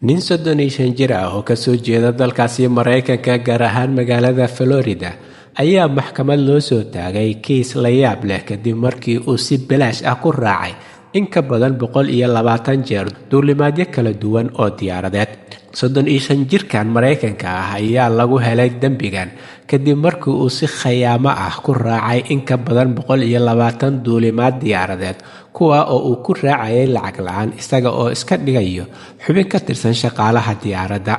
nin 35 jir ah oo ka soo jeeda dalkaasi Mareykanka gaar ahaan magaalada Florida ayaa maxkamad loo soo taagay kiis la yaab leh kadib markii uu si bilaash ah ku raacay in ka badan 120 jeer duulimaadyo kala duwan oo diyaaradeed. 35 jirkan Mareykanka ah ayaa lagu helay dambigan kadib markii uu si khiyaamo ah ku raacay in ka badan 120 duulimaad diyaaradeed kuwa oo uu ku raacay lacag la'aan isaga oo iska dhigayo xubin ka tirsan shaqaalaha diyaaradda.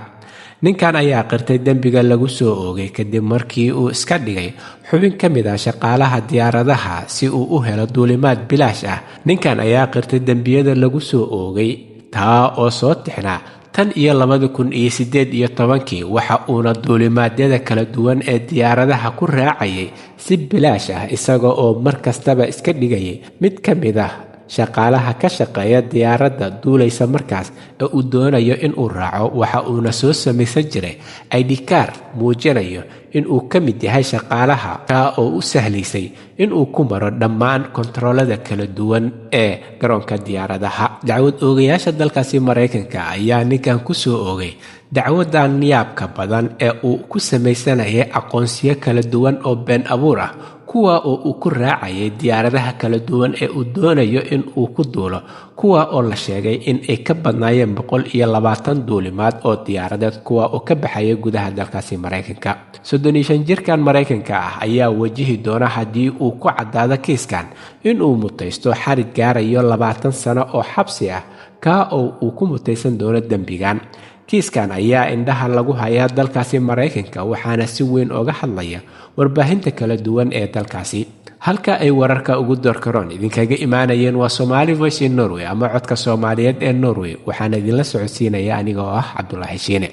ninkan ayaa qirtay dambiga lagu soo oogay kadib markii uu iska dhigay xubin ka mid ah shaqaalaha diyaaradaha si uu u helo duulimaad bilaash ah. ninkan ayaa qirtay dambiyada lagu soo oogay taa oo soo tixnaa tan iyo 2018 waxa uuna duulimaadyada kala duwan ee diyaaradaha ku raacayay si bilaash ah isaga oo mar kastaba iska dhigayay mid ka mid ah shaqaalaha ka shaqeeya diyaaradda duulaysa markaas ee uu doonayo in uu raaco. waxa uuna soo samaysan jiray ID card muujinayo in uu ka mid yahay shaqaalaha taa oo u sahlaysay in uu ku maro dhammaan kontaroolada kala duwan ee garoonka diyaaradaha. dacwad oogayaasha dalkaasi Mareykanka ayaa ninkan ku soo oogay dacwadan yaabka badan ee uu ku samaysanayay aqoonsiyo kala duwan oo been abuur ah kuwa oo uu ku raacayay diyaaradaha kala duwan ee uu doonayo in uu ku duulo kuwa oo la sheegay in ay ka badnaayeen 120 duulimaad oo diyaaradeed kuwa oo ka baxaya gudaha dalkaasi Mareykanka. 35 jirkan Mareykanka ah ayaa wajihi doona haddii uu ku cadaado kiiskan in uu mutaysto xarig gaarayo 20 sano oo xabsi ah ka oo uu ku mutaysan doono dambigan. kiiskan ayaa indhaha lagu hayaa dalkaasi Mareykanka waxaana si weyn uga hadlaya warbaahinta kala duwan ee dalkaasi. halka ay wararka ugu doorkaroon idinkaga imaanayeen waa Somali Voice in Norway ama codka Soomaaliyeed ee Norway waxaana idinla socodsiinaya aniga oo ah Cabdullaahi Shiine.